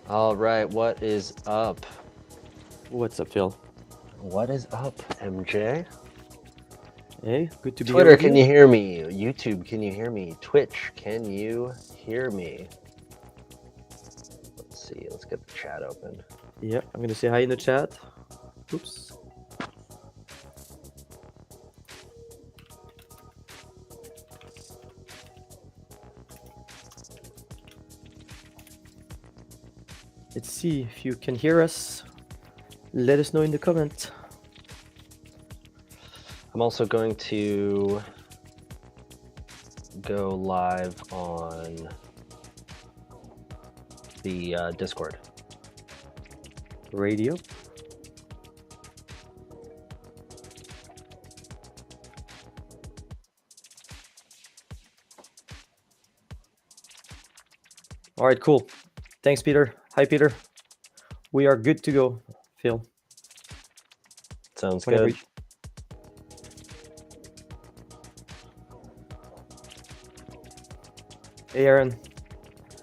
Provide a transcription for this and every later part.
All right, what is up? What's up, Phil? What is up, MJ? Hey, good to be here Twitter, with can you. you hear me? YouTube, can you hear me? Twitch, can you hear me? Let's see, let's get the chat open. Yeah, I'm gonna say hi in the chat. Oops. Let's see if you can hear us. Let us know in the comment. I'm also going to go live on the Discord. Radio. All right, cool. Thanks, Peter. Hi, Peter. We are good to go, Phil. Sounds Whenever good. you... Hey, Aaron.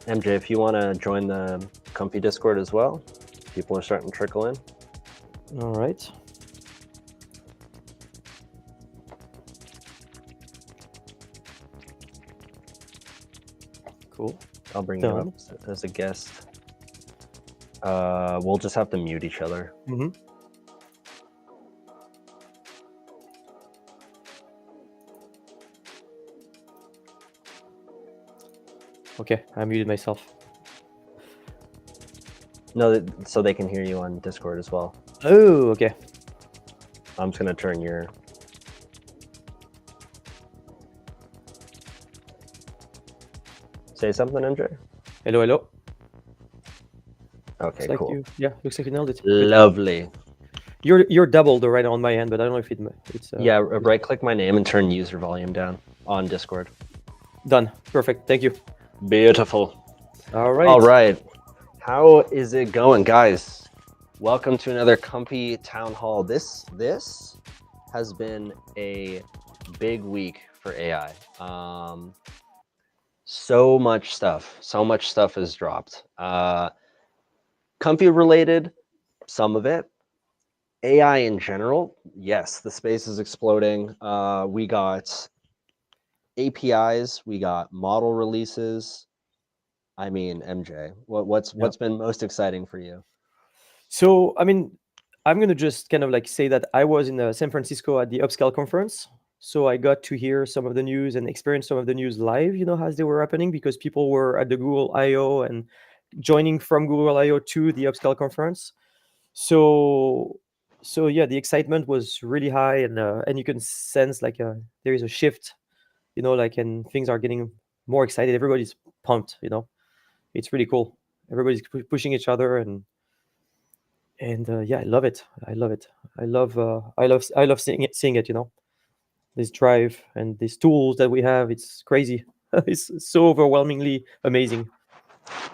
MJ, if you want to join the Comfy Discord as well, people are starting to trickle in. All right. Cool. I'll bring you up Done. as a guest. We'll just have to mute each other. Mm-hmm. Okay, I muted myself. No, so they can hear you on Discord as well. Oh, okay. I'm just gonna turn your... Say something, MJ? Hello, hello. Okay, Looks like cool. you... Yeah, looks like you nailed it. Good. Lovely. You're doubled right on my end, but I don't know if it's Yeah, right-click my name and turn user volume down on Discord. done. Perfect. Thank you. Beautiful. All right. All right. How is it going, guys? Welcome to another Comfy Town Hall. This has been a big week for AI. So much stuff has dropped. Comfy related, some of it. AI in general, yes, the space is exploding. We got APIs, we got model releases. I mean, MJ, what's Yeah. been most exciting for you? So, I mean, I'm gonna just kind of like say that I was in San Francisco at the Upscale conference, so I got to hear some of the news and experience some of the news live, as they were happening, because people were at the Google I/O and joining from Google I/O to the Upscale conference. So, so yeah, the excitement was really high, and you can sense like there is a shift, like, and things are getting more excited. Everybody's pumped. It's really cool. Everybody's pushing each other, and yeah, I love it. I love it. I love seeing it. This drive and these tools that we have. It's crazy. It's so overwhelmingly amazing.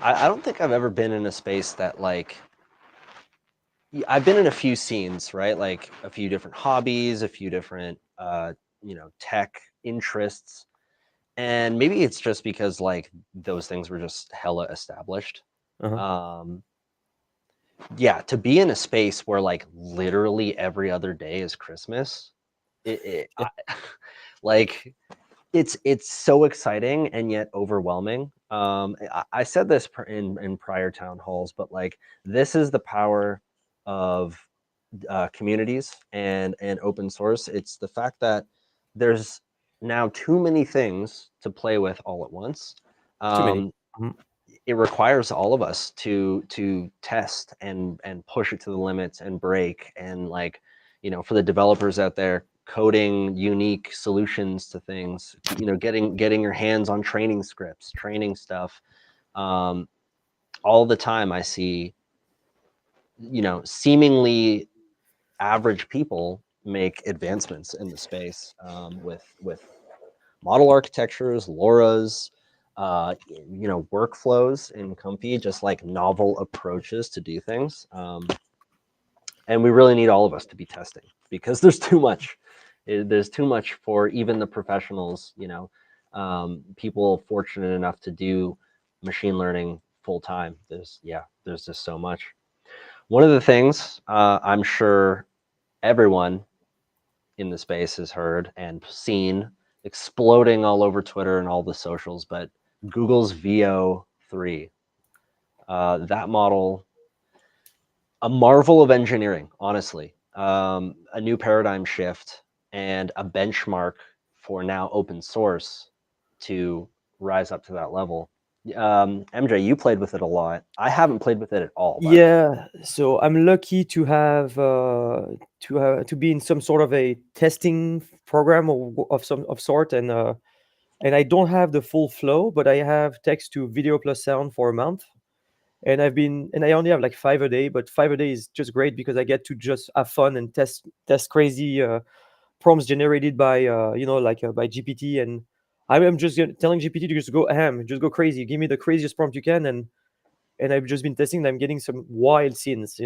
I don't think I've ever been in a space that like I've been in a few scenes, right? Like a few different hobbies, a few different tech interests. And maybe it's just because like those things were just hella established. Uh-huh. Um yeah, to be in a space where like literally every other day is Christmas, Yeah. like it's so exciting and yet overwhelming. I said this in prior town halls, but like this is the power of communities and open source. It's the fact that there's now too many things to play with all at once. Too many. Um, Mhm. it requires all of us to test and push it to the limits and break and like for the developers out there coding unique solutions to things, getting your hands on training scripts, training stuff. um, all the time I see seemingly average people make advancements in the space, with model architectures, Loras, workflows in Comfy, just like novel approaches to do things. And we really need all of us to be testing because there's too much. There's too much for even the professionals. People fortunate enough to do machine learning full time. There's just so much. One of the things I'm sure everyone in the space has heard and seen exploding all over Twitter and all the socials, but Google's VO3, that model, a marvel of engineering, honestly, a new paradigm shift and a benchmark for now open source to rise up to that level. MJ, you played with it a lot. I haven't played with it at all, by the way. Yeah, so I'm lucky to have to be in some sort of a testing program of some of sort, and I don't have the full flow, but I have text to video plus sound for a month, and I only have like 5 a day, but 5 a day is just great because I get to just have fun and test crazy prompts generated by by GPT, and I'm just telling GPT to just go ham, just go crazy, give me the craziest prompt you can, and I've just been testing. And I'm getting some wild scenes,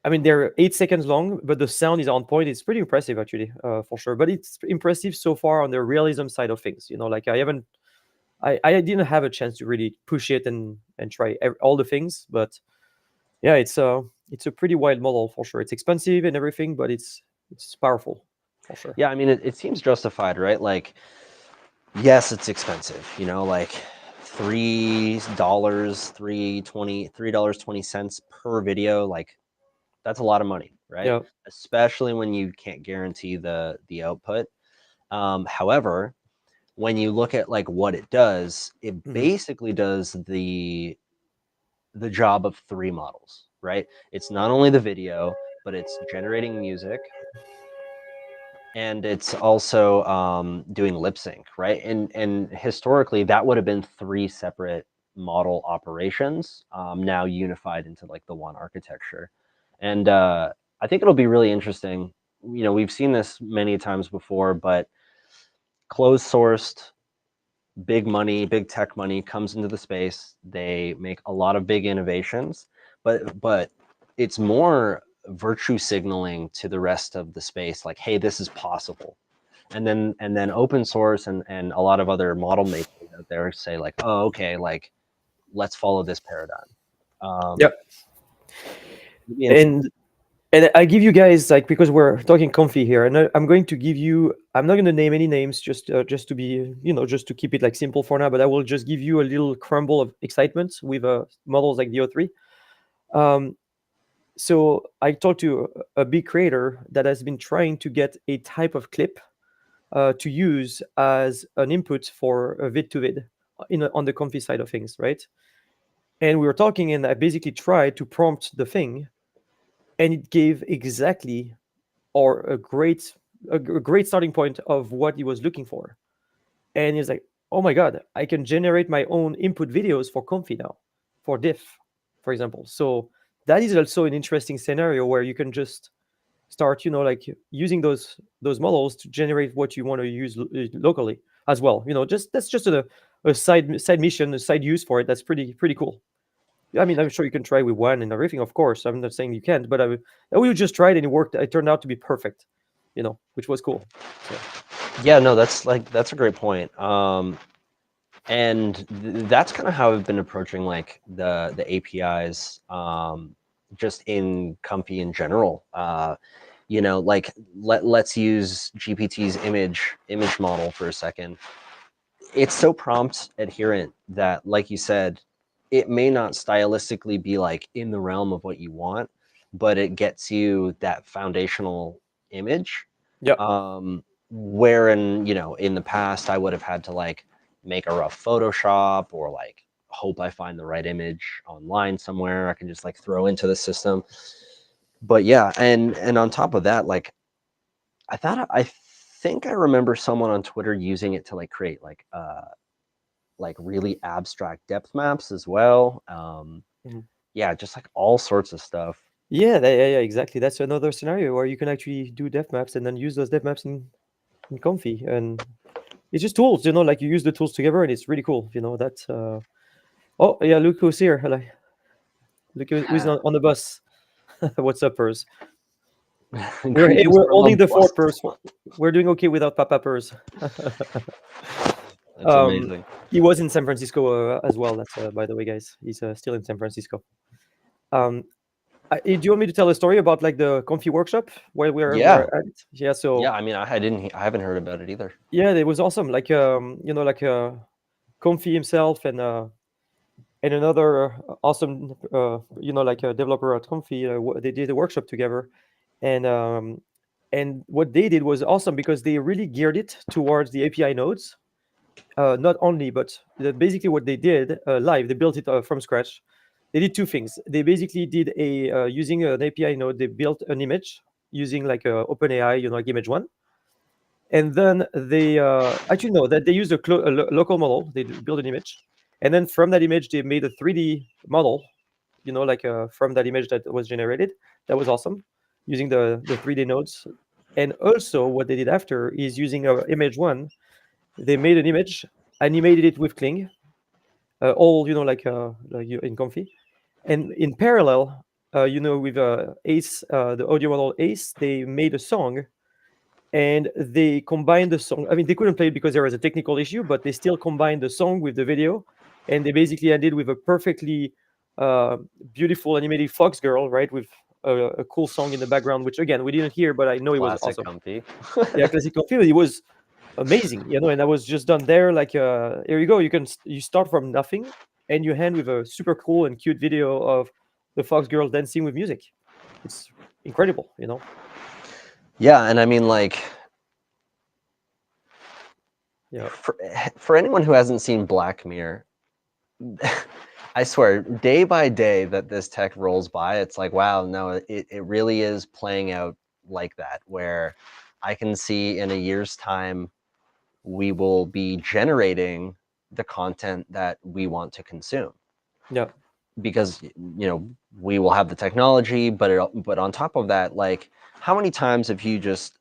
I mean, they're 8 seconds long, but the sound is on point. It's pretty impressive, actually, for sure. But it's impressive so far on the realism side of things. Like I didn't have a chance to really push it and try all the things. But yeah, it's a pretty wild model for sure. It's expensive and everything, but it's powerful for sure. Yeah, I mean, it seems justified, right? Like, yes, it's expensive, like $3.20 per video. Like, that's a lot of money, right? Yeah. Especially when you can't guarantee the output. However, when you look at like what it does, it Mhm. basically does the job of three models, right? It's not only the video, but it's generating music, and it's also doing lip sync, right? And historically, that would have been three separate model operations, now unified into like the one architecture. And I think it'll be really interesting. We've seen this many times before, but closed sourced, big money, big tech money comes into the space. They make a lot of big innovations, but it's more virtue signaling to the rest of the space, like, hey, this is possible. And then open source and a lot of other model makers out there say like, oh, okay, like, let's follow this paradigm. Yeah. It'd be interesting. And and I give you guys, like, because we're talking comfy here, and I'm going to give you. I'm not going to name any names, just to be, just to keep it like simple for now. But I will just give you a little crumble of excitement with models like the O3. Um, so I talked to a big creator that has been trying to get a type of clip to use as an input for a vid to vid on the comfy side of things, right? And we were talking, and I basically tried to prompt the thing, and it gave exactly or a great starting point of what he was looking for. And he's like, oh my god, I can generate my own input videos for Comfy now, for diff, for example. So that is also an interesting scenario where you can just start, like, using those models to generate what you want to use locally as well. Just that's just a side mission, a side use for it. That's pretty cool. I mean, I'm sure you can try with one and everything, of course. I'm not saying you can't, but we just tried and it worked. It turned out to be perfect, which was cool. So Yeah, no, that's a great point. And that's kind of how I've been approaching like the APIs, just in Comfy in general. Like, let's use GPT's image model for a second. It's so prompt adherent that, like you said, it may not stylistically be like in the realm of what you want, but it gets you that foundational image. yeah, Wherein, in the past, I would have had to like make a rough Photoshop or like hope I find the right image online somewhere I can just like throw into the system. But yeah, and on top of that, like, I think I remember someone on Twitter using it to like create like really abstract depth maps as well. mhm. Yeah, just like all sorts of stuff. Yeah, exactly. That's another scenario where you can actually do depth maps and then use those depth maps in Comfy, and it's just tools. Like, you use the tools together, and it's really cool. That. Oh yeah, look who's here. Hello. Look who's on the bus. What's up, Purse? We're Greetings we're from the holding the bus. fort, Purse. We're doing okay without Papa Purse. That's Um, amazing. he was in San Francisco as well. That's by the way, guys. He's still in San Francisco. Um, do you want me to tell a story about like the Comfy workshop while we're Yeah. at it? Yeah. Yeah. So I mean, I haven't heard about it either. yeah, it was awesome. Like like Comfy himself and another awesome like a developer at Comfy. They did a workshop together, and what they did was awesome because they really geared it towards the API nodes. Not only, but basically what they did live, they built it from scratch. They did two things. They basically did a using an API node. They built an image using like OpenAI, like image one, and then they actually no, that they used a local model. They built an image, and then from that image they made a 3D model. Like from that image that was generated. That was awesome, using the 3D nodes. And also, what they did after is using image one. They made an image, animated it with Kling, all like in Comfy, and in parallel, with Ace, the audio model Ace, they made a song, and they combined the song. I mean, they couldn't play it because there was a technical issue, but they still combined the song with the video, and they basically ended with a perfectly uh, beautiful animated fox girl, right, with a cool song in the background, which again we didn't hear, but I know it was Classic awesome. Comfy. Yeah, classic Comfy. It was amazing, and that was just done there. Like, here you go. You start from nothing, and you end with a super cool and cute video of the fox girl dancing with music. It's incredible. Yeah, and I mean, like, Yeah, for anyone who hasn't seen Black Mirror, I swear, day by day that this tech rolls by, it's like, wow, no, it really is playing out like that, where I can see in a year's time we will be generating the content that we want to consume, yeah, because we will have the technology, but on top of that, like, how many times have you just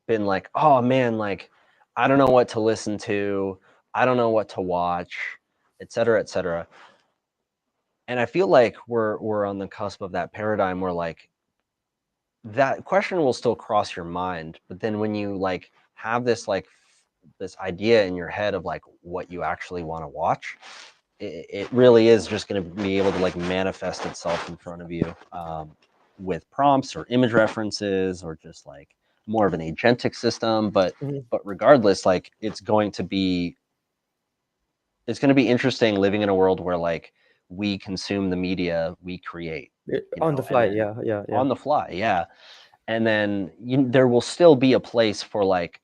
been like, oh man, like, I don't know what to listen to, I don't know what to watch, et cetera, et cetera. And I feel like we're on the cusp of that paradigm where, like, that question will still cross your mind, but then when you like have this like this idea in your head of like what you actually want to watch, it really is just going to be able to like manifest itself in front of you, with prompts or image references or just like more of an agentic system. But mhm. regardless, like, it's going to be interesting living in a world where, like, we consume the media we create, On the and fly. then Yeah, yeah, yeah, on the fly, yeah. And then there will still be a place for, like,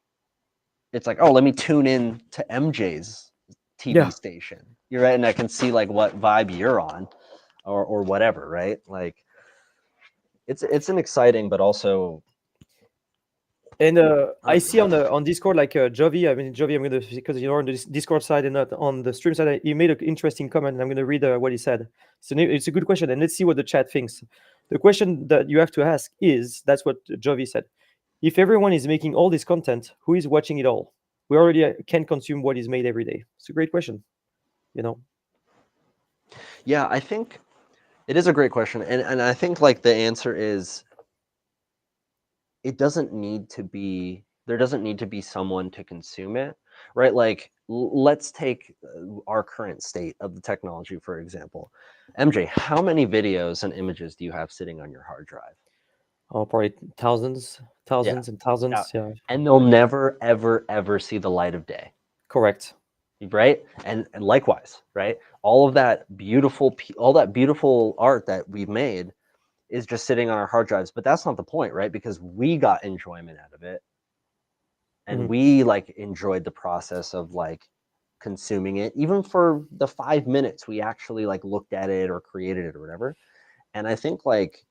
it's like, oh, let me tune in to MJ's TV yeah. station. You're right, and I can see like what vibe you're on, or whatever, right? Like, it's an exciting, but also And I see yeah. on Discord like Jovi. I mean, Jovi, I'm gonna, because you're on the Discord side and not on the stream side. He made an interesting comment, and I'm gonna read what he said. So it's a good question, and let's see what the chat thinks. The question that you have to ask is, that's what Jovi said. If everyone is making all this content, who is watching it all? We already can consume what is made every day. It's a great question. You know. Yeah, I think it is a great question, and I think like the answer is, it doesn't need to be there doesn't need to be someone to consume it, right? Like, let's take our current state of the technology, for example. MJ, how many videos and images do you have sitting on your hard drive? Oh, probably thousands, Yeah. thousands and Yeah. thousands. Yeah, And they'll never, ever, ever see the light of day, correct. right? And likewise, right? All that beautiful art that we've made is just sitting on our hard drives, but that's not the point, right? Because we got enjoyment out of it, and Mhm. we like enjoyed the process of like consuming it, even for the 5 minutes we actually like looked at it or created it or whatever. And I think like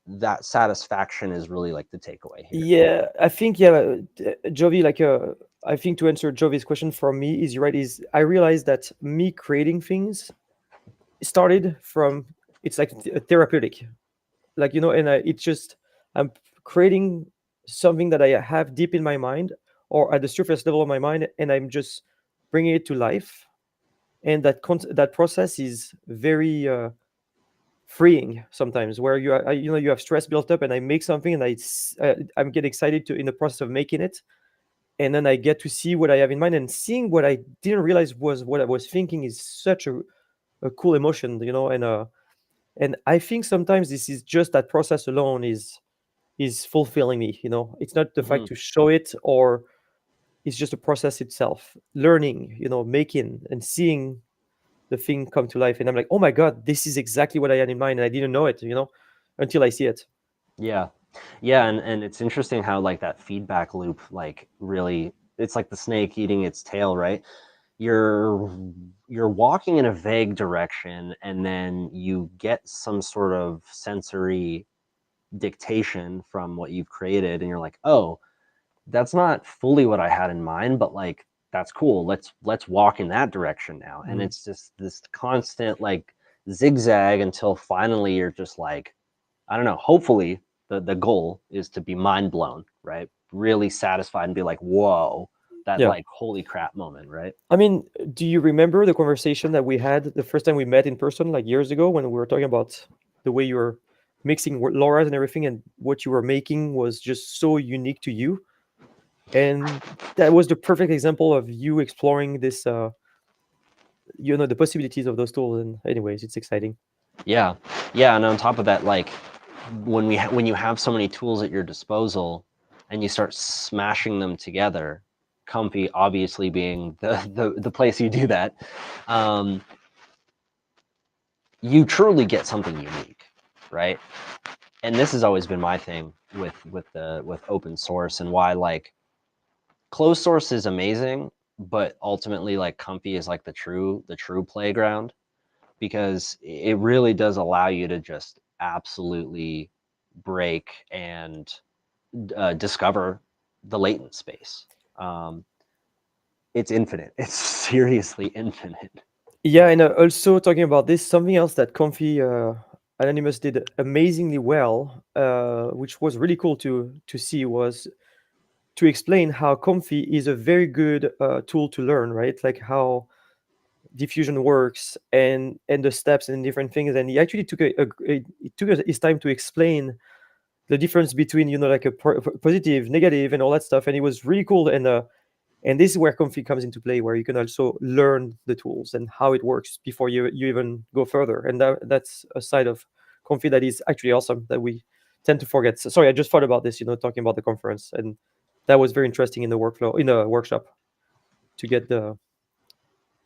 that satisfaction is really like the takeaway here. Yeah, I think, yeah, Jovi, like I think to answer Jovi's question for me is, you're right, is I realized that me creating things started from, it's like therapeutic, like, and it's just, I'm creating something that I have deep in my mind, or at the surface level of my mind, and I'm just bringing it to life, and that process is very freeing sometimes, where you have stress built up, and I make something, and I'm get excited to in the process of making it, and then I get to see what I have in mind, and seeing what I didn't realize was what I was thinking is such a cool emotion, and I think sometimes this is just that process alone is fulfilling me. It's not the Hmm. fact to show it, or it's just a process itself, learning, making and seeing the thing come to life, and I'm like, oh my god, this is exactly what I had in mind, and I didn't know it, until I see it. Yeah. Yeah, and it's interesting how like that feedback loop like really it's like the snake eating its tail, right? You're you're walking in a vague direction and then you get some sort of sensory dictation from what you've created and you're like, "Oh, that's not fully what I had in mind, but like that's cool. Let's walk in that direction now." And Mhm. it's just this constant like zigzag until finally you're just like, I don't know, hopefully the goal is to be mind blown, right? Really satisfied and be like, "Whoa." That Yeah. like holy crap moment, right? I mean, do you remember the conversation that we had the first time we met in person, like years ago, when we were talking about the way you were mixing Laura's and everything, and what you were making was just so unique to you? And that was the perfect example of you exploring this, the possibilities of those tools. And, anyways, it's exciting. Yeah. Yeah, and on top of that, like when you have so many tools at your disposal and you start smashing them together, Comfy obviously being the place you do that, um, you truly get something unique, right? And this has always been my thing with open source and why like closed source is amazing, but ultimately like Comfy is like the true playground because it really does allow you to just absolutely break and discover the latent space. Um, it's infinite. It's seriously infinite. Yeah, and also talking about this, something else that Comfy Anonymous did amazingly well, which was really cool to see, was to explain how Comfy is a very good tool to learn, right? Like how diffusion works, and the steps and different things. And he actually took it took his time to explain the difference between, like a positive, negative, and all that stuff. And it was really cool. And this is where Comfy comes into play, where you can also learn the tools and how it works before you even go further. And that's a side of Comfy that is actually awesome, that we tend to forget. So, sorry, I just thought about this, talking about the conference, and that was very interesting in the workflow, in the workshop, to get the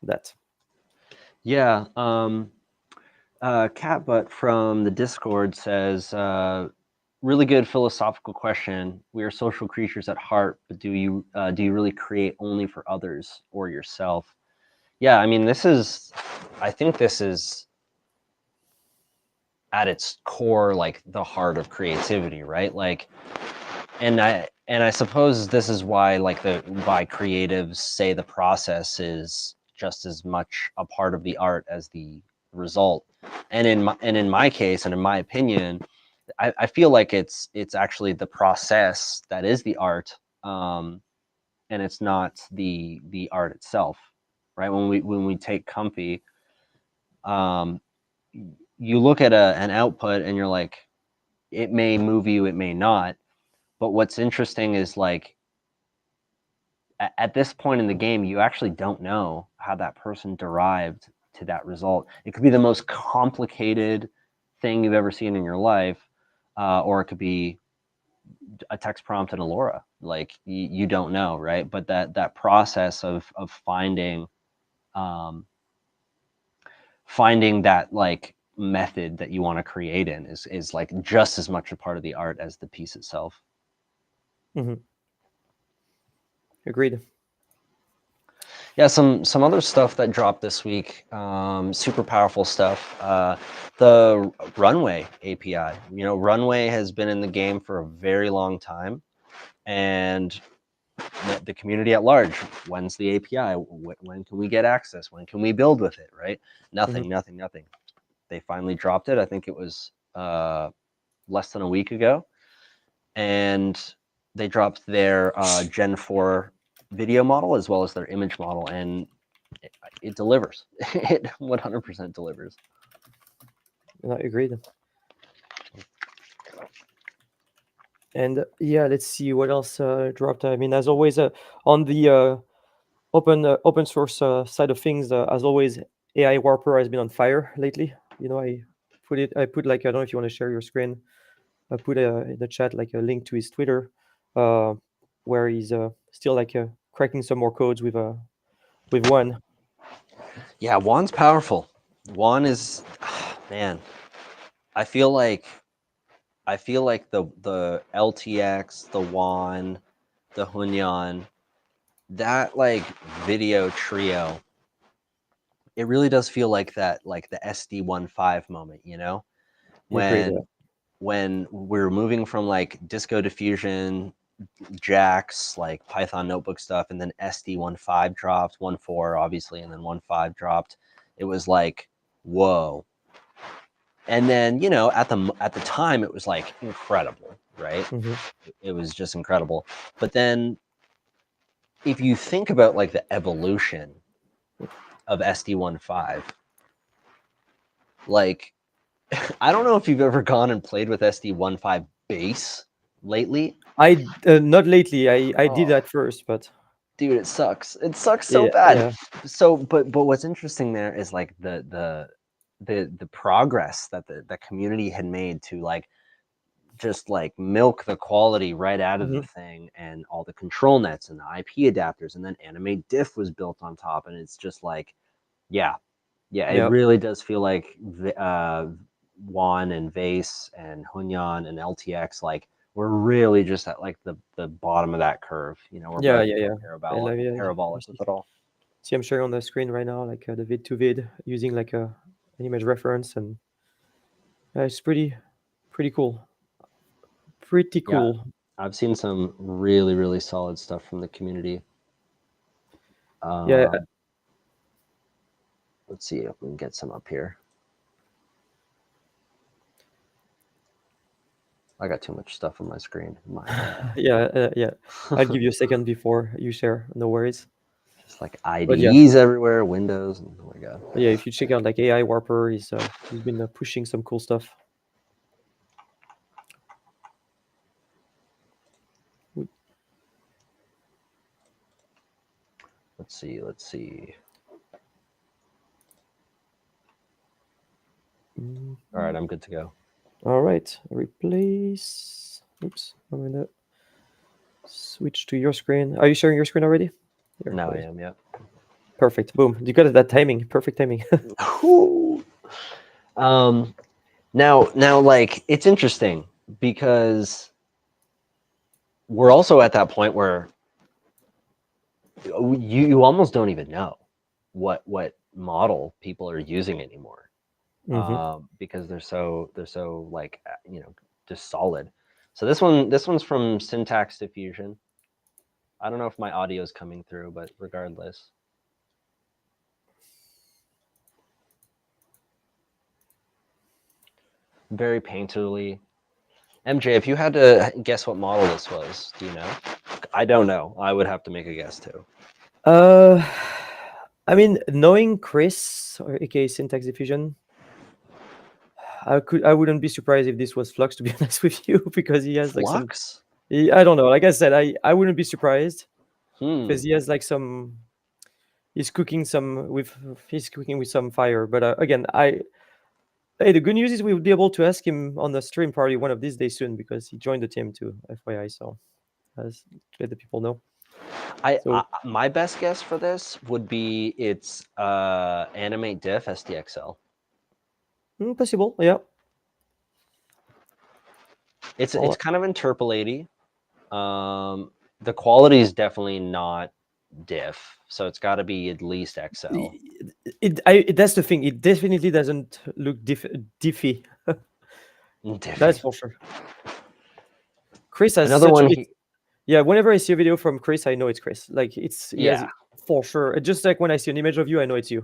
that. Yeah. Catbutt from the Discord says, "Really good philosophical question. We are social creatures at heart, but do you really create only for others or yourself?" Yeah, I mean, I think this is at its core like the heart of creativity, right? Like, and I suppose this is why why creatives say the process is just as much a part of the art as the result. And in my case, and in my opinion, I feel like it's actually the process that is the art, and it's not the art itself, right? When we take Comfy, um, you look at an output and you're like, it may move you, it may not. But what's interesting is like at this point in the game, you actually don't know how that person derived to that result. It could be the most complicated thing you've ever seen in your life, or it could be a text prompt in a Lora. Like you don't know, right? But that process of um, finding that like method that you want to create in is like just as much a part of the art as the piece itself. Hmm. Agreed. Yeah, some other stuff that dropped this week, super powerful stuff. The Runway API. Runway has been in the game for a very long time, and the community at large. When's the API? When can we get access? When can we build with it? Right? Hmm. Nothing, nothing, nothing. They finally dropped it. I think it was less than a week ago, and they dropped their Gen 4 video model as well as their image model, and it delivers. It 100% delivers. Agreed. And yeah, let's see what else dropped. I mean, as always, on the open source side of things, as always, AI Warper has been on fire lately. I put like, I don't know if you want to share your screen. I put in the chat like a link to his Twitter, uh, where he's still like cracking some more codes with one. Yeah, Juan's powerful. Juan is, man. I feel like the LTX, the Juan, the Hunyan, that like video trio, it really does feel like that, like the SD15 moment, you know, Agreed. Yeah. when we're moving from like Disco Diffusion, Jax, like Python notebook stuff, and then SD15 dropped, 1.4 obviously, and then 1.5 dropped. It was like, whoa. And then, you know, at the time it was like incredible, right? Hmm. It was just incredible. But then if you think about like the evolution of SD15, like I don't know if you've ever gone and played with SD15 base lately. I not lately. I did Oh, that first, but dude, it sucks. It sucks so yeah, bad. yeah. So, but what's interesting there is like the progress that the community had made to like just like milk the quality right out of Hmm. the thing, and all the control nets and the IP adapters, and then Animate Diff was built on top, and it's just like, yeah, yeah, it Yeah, really does feel like Juan and Vase and Hunyan and LTX, like we're really just at like the bottom of that curve. You know, we're yeah, about to yeah, go yeah. parabolic, Yeah, you parabolic with see. it all. See, I'm sharing on the screen right now, like the vid to vid using like an image reference, and it's pretty cool. Pretty Yeah, cool. I've seen some really, really solid stuff from the community. Yeah, Um, let's see if we can get some up here. I got too much stuff on my screen. My bad. yeah. I'll give you a second before you share. No worries. Just like But yeah, IDEs everywhere, Windows, and oh my god. but yeah. If you check out like AI Warper, he's been pushing some cool stuff. Let's see. Let's see. Mhm. All right, I'm good to go. All right, replace. Oops, I'm gonna switch to your screen. Are you sharing your screen already? Here, Now I wait. am. Yep. Perfect. Boom. You got it. That timing. Perfect timing. um, now, like it's interesting because we're also at that point where you almost don't even know what model people are using anymore, Hmm. because they're so like you know, just solid. So this one's from Syntax Diffusion. I don't know if my audio is coming through, but regardless, very painterly. MJ, if you had to guess what model this was, do you know? I don't know. I would have to make a guess too. Uh, I mean, knowing Chris, or aka Syntax Diffusion, I wouldn't be surprised if this was Flux. To be honest with you, because he has like some. Flux? I don't know. Like I said, I wouldn't be surprised Hmm. because he has like some. He's cooking with some fire. But again, hey, the good news is we will be able to ask him on the stream party one of these days soon because he joined the team too. FYI, so as to let the people know. I So my best guess for this would be it's Animate Diff SDXL. possible, yeah. It's Well, kind of interpolaty. The quality is definitely not diff, so it's got to be at least XL. that's the thing. It definitely doesn't look diffy. That's Diffy. for sure. Chris has Another such one. it. Yeah, whenever I see a video from Chris, I know it's Chris. Like he has Yeah, it for sure. Just like when I see an image of you, I know it's you.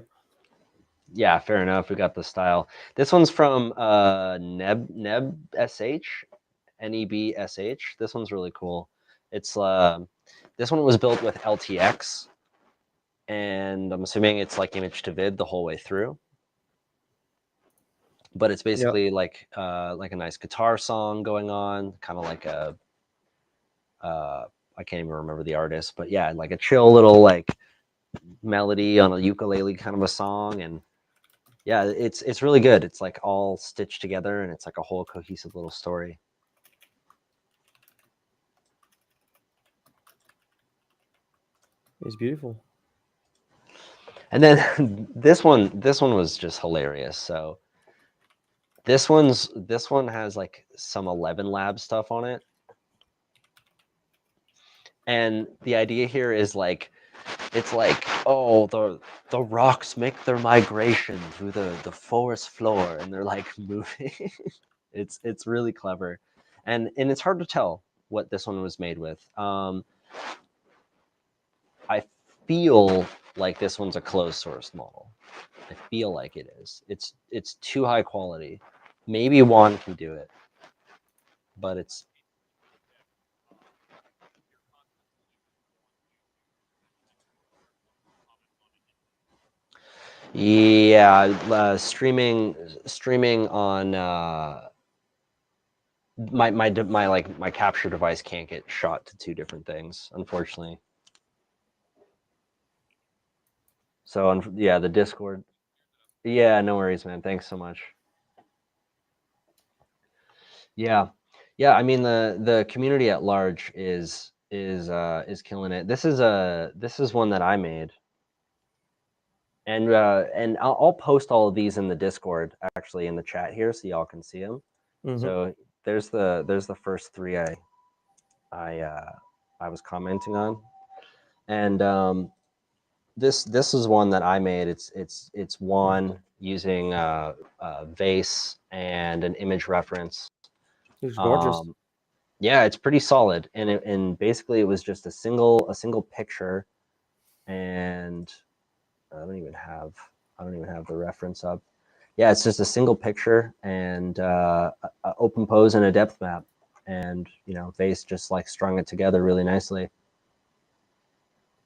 yeah. Fair enough. We got the style. This one's from Neb SH, NEBSH. This one's really cool. It's this one was built with LTX, and I'm assuming it's like image to vid the whole way through. But it's Yeah. basically like a nice guitar song going on, kind of like a I can't even remember the artist, but yeah, like a chill little like melody on a ukulele kind of a song, and yeah, it's really good. It's like all stitched together, and it's like a whole cohesive little story. It's beautiful. And then this one was just hilarious. So this one has like some 11 Lab stuff on it. And the idea here is like, it's like, oh, the rocks make their migration through the forest floor, and they're like moving. It's really clever, and it's hard to tell what this one was made with. I feel like this one's a closed source model. I feel like it is. It's too high quality. Maybe one can do it, but it's yeah. Streaming on my capture device can't get shot to two different things, unfortunately. So yeah, the Discord. Yeah, no worries, man. Thanks so much. Yeah, yeah. I mean, the community at large is killing it. This is one that I made, and I'll post all of these in the Discord actually in the chat here, so y'all can see them. Mm-hmm. So there's the first three I was commenting on, and this is one that I made. It's one using vase and an image reference. It's gorgeous. Um, yeah, it's pretty solid, and basically it was just a single picture, and I don't even have the reference up. Yeah, it's just a single picture and a open pose and a depth map, and Vase just like strung it together really nicely.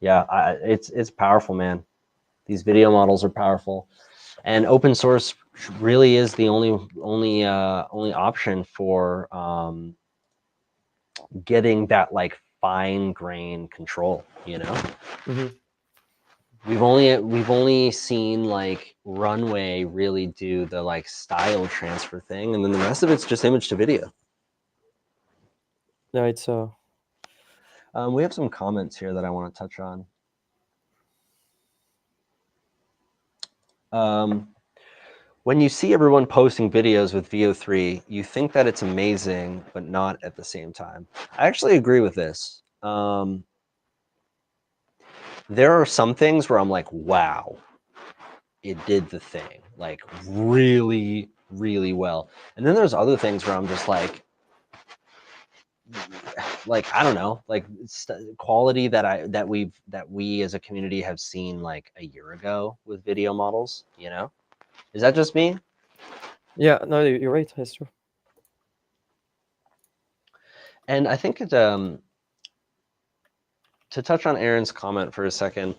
Yeah, it's powerful, man. These video models are powerful, and open source really is the only option for getting that like fine grained control. Mm-hmm. We've only seen like Runway really do the like style transfer thing, and then the rest of it's just image to video. No, it's We have some comments here that I want to touch on. When you see everyone posting videos with VO3, you think that it's amazing, but not at the same time. I actually agree with this. There are some things where I'm like, wow, it did the thing, like really, really well. And then there's other things where I'm just like I don't know, like quality that we as a community have seen like a year ago with video models. Is that just me? yeah. No, you're right. That's true. And I think to touch on Aaron's comment for a second,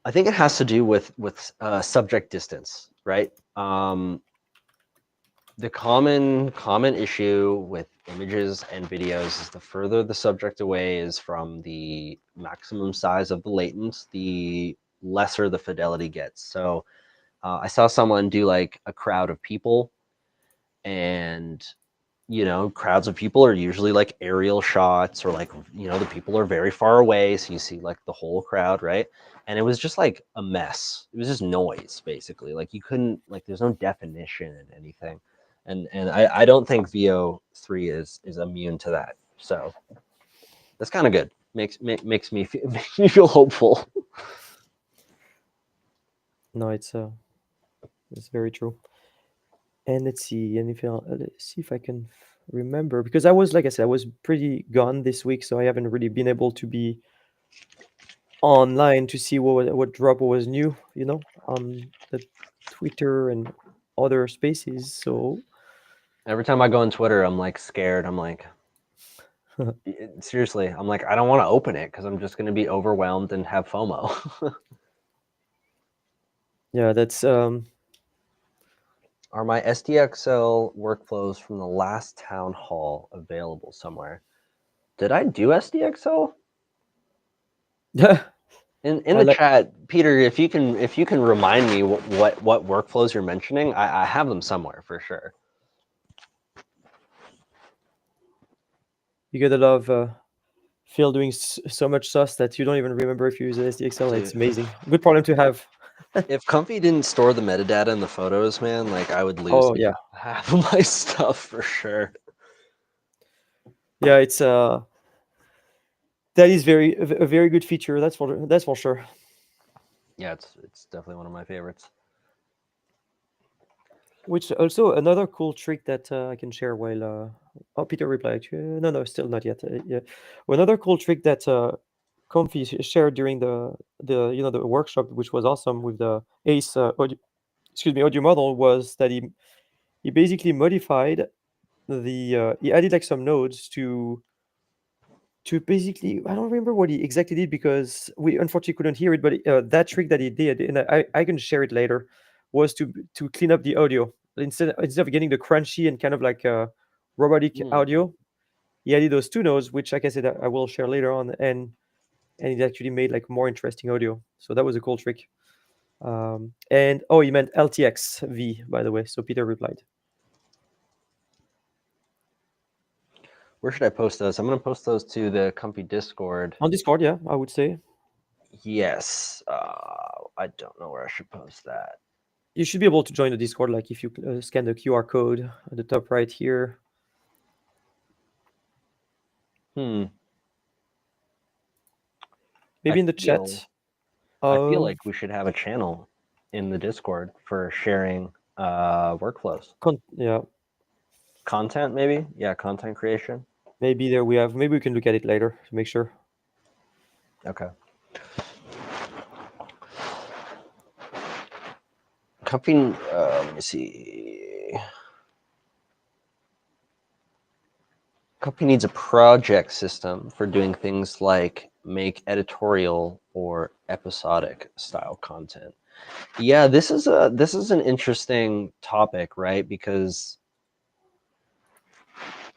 I think it has to do with subject distance, right? The common issue with images and videos is the further the subject away is from the maximum size of the latent, the lesser the fidelity gets. So I saw someone do like a crowd of people, and crowds of people are usually like aerial shots, or like the people are very far away, so you see like the whole crowd, right? And it was just like a mess. It was just noise, basically. Like you couldn't, like, there's no definition in anything, and I don't think VO3 is immune to that. So that's kind of good. Makes me feel, makes me feel hopeful. No, it's very true. And let's see, and if let's see if I can remember, because I was, like I said, I was pretty gone this week, so I haven't really been able to be online to see what drop was new, on the Twitter and other spaces. So Every time I go on Twitter, I'm like scared. I'm like, seriously, I'm like, I don't want to open it because I'm just going to be overwhelmed and have FOMO. yeah, that's Are my SDXL workflows from the last town hall available somewhere? Did I do SDXL? In I the like chat, Peter, if you can remind me what workflows you're mentioning, I have them somewhere for sure. you gotta love Phil doing so much sauce that you don't even remember if you use SDXL. It's Dude, amazing. Good problem to have. if Comfy didn't store the metadata in the photos, man, like I would lose Oh yeah, half of my stuff for sure. yeah. It's that is a very good feature. That's for sure. Yeah, it's definitely one of my favorites. Which also another cool trick that I can share while oh, Peter replied. No, still not yet. Yeah, well, another cool trick that Comfy shared during the workshop, which was awesome with the Ace audio model, was that he basically modified he added like some nodes to basically, I don't remember what he exactly did because we unfortunately couldn't hear it, but that trick that he did, and I can share it later, was to clean up the audio. Instead of getting the crunchy and kind of like robotic Hmm. audio, he added those two nodes, which, like I said, I will share later on, and it actually made like more interesting audio. So that was a cool trick. And oh, he meant LTX V, by the way. So Peter replied Where should I post those? I'm gonna post those to the Comfy Discord. on Discord. Yeah, I would say Yes. I don't know where I should post that. you should be able to join the Discord, like if you scan the QR code at the top right here. Hmm. I Maybe in the feel chat I feel of like we should have a channel in the Discord for sharing workflows. yeah, Content, maybe? Yeah, content creation. maybe there we have. Maybe we can look at it later to make sure. Okay. Company, let me see. Company needs a project system for doing things like make editorial or episodic style content. Yeah, this is an interesting topic, right? Because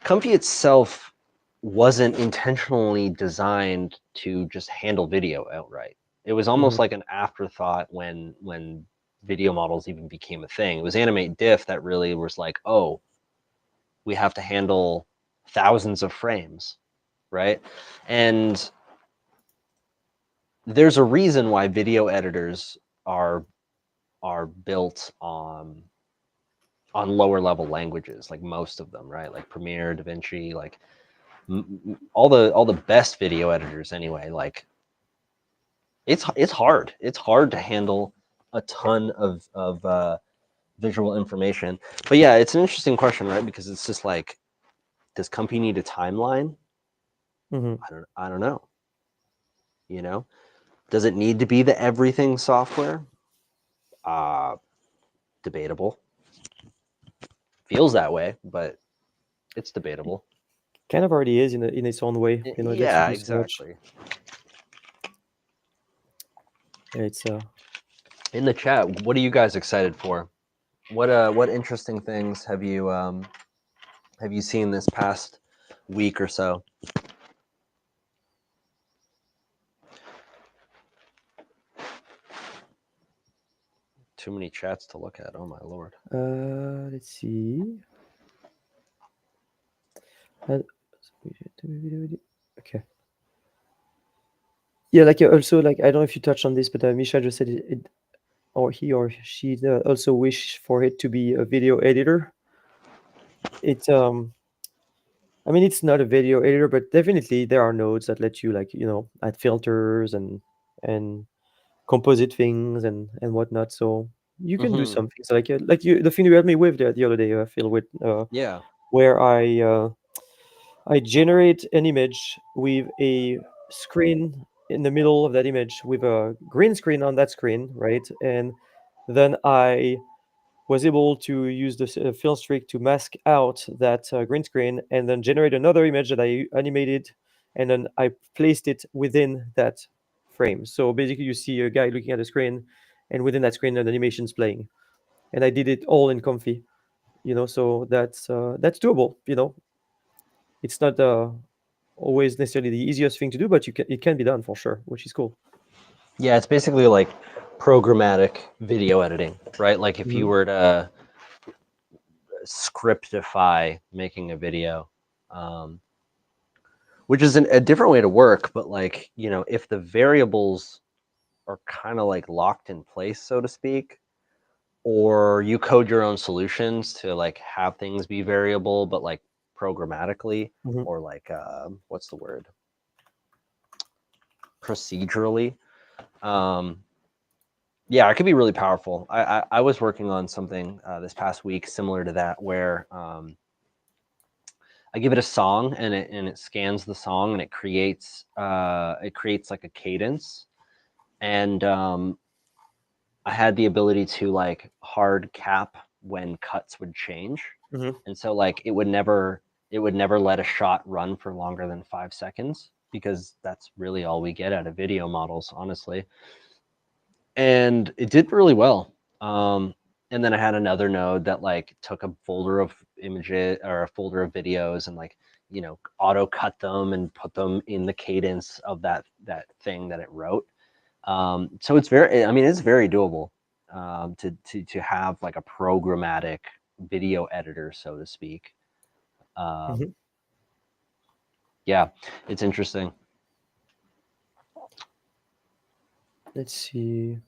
Comfy itself wasn't intentionally designed to just handle video outright. It was almost Hmm. like an afterthought when video models even became a thing. It was Animate Diff that really was like, oh, we have to handle thousands of frames, right? And there's a reason why video editors are are built on lower level languages, like most of them, right? Like Premiere, DaVinci, like all the best video editors anyway. Like it's hard. It's hard to handle a ton of visual information. But yeah, it's an interesting question, right? Because it's just like, does company need a timeline? Hmm. I don't know. You know, does it need to be the everything software? Uh, debatable. Feels that way, but it's debatable. Kind of already is in its own way. It lets you Yeah, do so much. exactly. Yeah, it's In the chat, what are you guys excited for? What interesting things have you seen this past week or so? Too many chats to look at. Oh my lord. let's see. Uh, okay. Yeah, like also like I don't know if you touched on this, but Misha just said or he or she also wish for it to be a video editor. It's I mean, it's not a video editor, but definitely there are nodes that let you like add filters and composite things and whatnot. So you can do Mm-hmm. some things like you the thing you helped me with the other day, Phil, with Yeah. where I generate an image with a screen in the middle of that image with a green screen on that screen, right? And then I was able to use the fill streak to mask out that green screen and then generate another image that I animated and then I placed it within that frame. So basically, you see a guy looking at a screen, and within that screen, an animation is playing. and I did it all in Comfy. So that's doable. It's not always necessarily the easiest thing to do, but it can be done for sure, which is cool. Yeah, it's basically like programmatic video editing, right? Like if you Hmm. were to scriptify making a video, um, which is a different way to work, but like, if the variables are kind of like locked in place, so to speak, or you code your own solutions to like have things be variable, but like programmatically, Hmm. or like, what's the word? Procedurally. Um, yeah, it could be really powerful. I was working on something this past week similar to that, where I give it a song, and it scans the song, and it creates like a cadence, and I had the ability to like hard cap when cuts would change, Hmm. and so like it would never let a shot run for longer than 5 seconds, because that's really all we get out of video models, honestly. And it did really well. And then I had another node that like took a folder of images or a folder of videos, and like, auto cut them and put them in the cadence of that thing that it wrote. So it's very doable, to have like a programmatic video editor, so to speak. Um, Hmm. yeah, it's interesting. Let's see.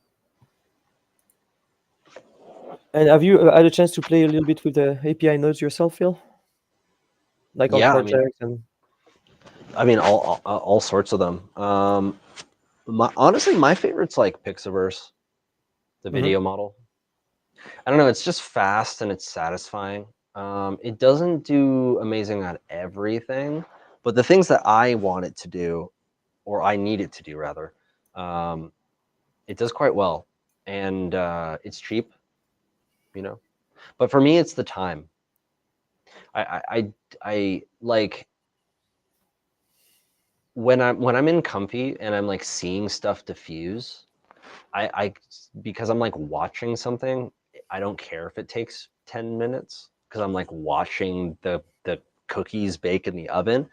And have you had a chance to play a little bit with the API nodes yourself, Phil? Like on Yeah, I mean, projects and. all sorts of them. Honestly, my favorite's like Pixaverse, the Hmm. video model. I don't know, it's just fast and it's satisfying. It doesn't do amazing on everything, but the things that I want it to do, or I need it to do rather, um, it does quite well, and it's cheap, you know. But for me, it's the time. I like when I'm in Comfy and I'm like seeing stuff diffuse. I because I'm like watching something, I don't care if it takes 10 minutes, because I'm like watching the cookies bake in the oven.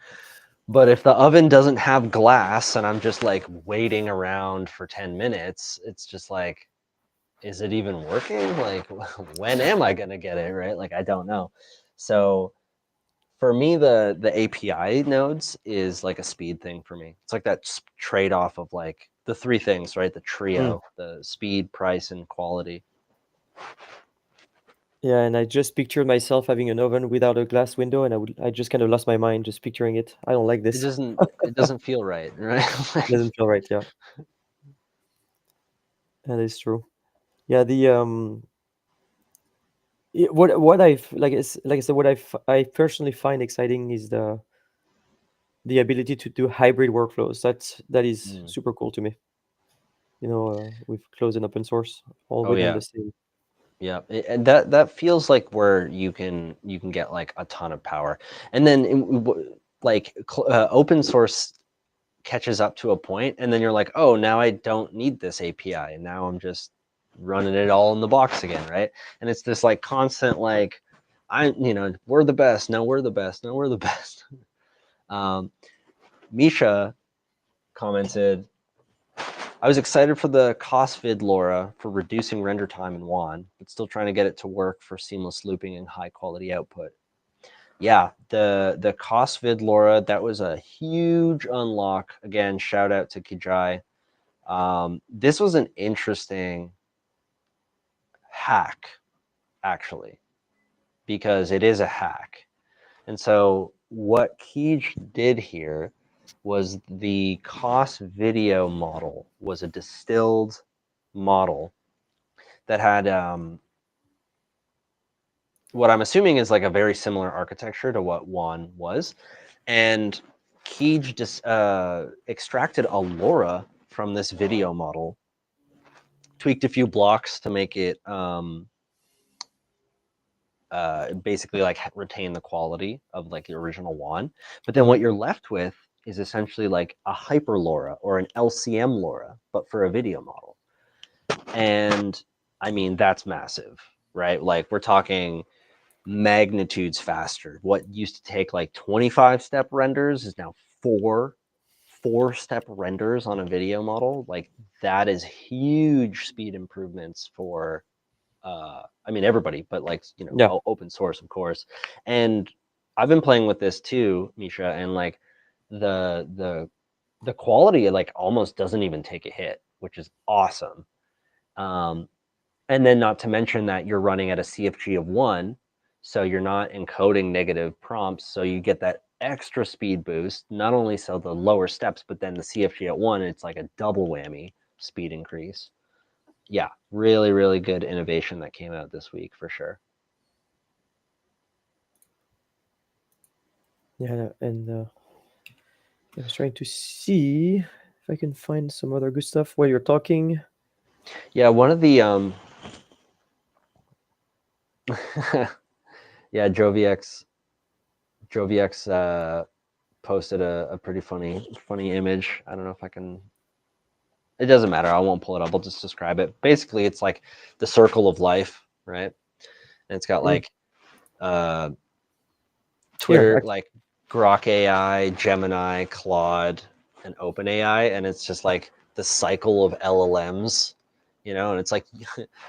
But if the oven doesn't have glass and I'm just like waiting around for 10 minutes, it's just like, is it even working? Like, when am I gonna get it, right? Like, I don't know. So for me, the API nodes is like a speed thing for me. It's like that trade-off of like the three things, right? The Mm. trio: the speed, price, and quality. Yeah, and I just pictured myself having an oven without a glass window, and I just kind of lost my mind just picturing it. I don't like It this. doesn't it doesn't feel right, right? It doesn't feel right. Yeah, that is true. Yeah, what I've like I said, I personally find exciting is the ability to do hybrid workflows. That is Mm. super cool to me. With closed and open source all Oh within yeah, the same. yeah. And that feels like where you can get like a ton of power, and then like open source catches up to a point, and then you're like, oh, now I don't need this API, and now I'm just running it all in the box again, right? And it's this like constant like, we're the best. No, we're the best. No, we're the best. um, Misha commented, I was excited for the cost vid Lora for reducing render time in WAN, but still trying to get it to work for seamless looping and high quality output. Yeah, the cost vid Lora, that was a huge unlock. Again, shout out to Kijai. This was an interesting hack, actually, because it is a hack. And so what Keej did here was the cost video model was a distilled model that had what I'm assuming is like a very similar architecture to what WAN was. And Keej just extracted a LoRa from this video model, tweaked a few blocks to make it basically like retain the quality of like the original WAN. But then Hmm. what you're left with is essentially like a hyper LoRa or an LCM LoRa, but for a video model. And I mean, that's massive. right? Like we're talking magnitudes faster. What used to take like 25 step renders is now four step renders on a video model. Like that is huge speed improvements for I mean everybody, but like Yeah. open source of course. And I've been playing with this too, Misha, and like the the the quality like almost doesn't even take a hit, which is awesome. Um, and then not to mention that you're running at a CFG of 1, so you're not encoding negative prompts, so you get that extra speed boost, not only so the lower steps, but then the CFG at 1, it's like a double whammy speed increase. Yeah, really, really good innovation that came out this week for sure. Yeah, and I was trying to see if I can find some other good stuff while you're talking. Yeah, one of the yeah, Joviex posted a pretty funny image. I don't know if I can. It doesn't matter. I won't pull it up. I'll just describe it. Basically, it's like the circle of life, right? And it's got Mm. like Here, Twitter, like Grok AI, Gemini, Claude, and OpenAI, and it's just like the cycle of LLMs, and it's like,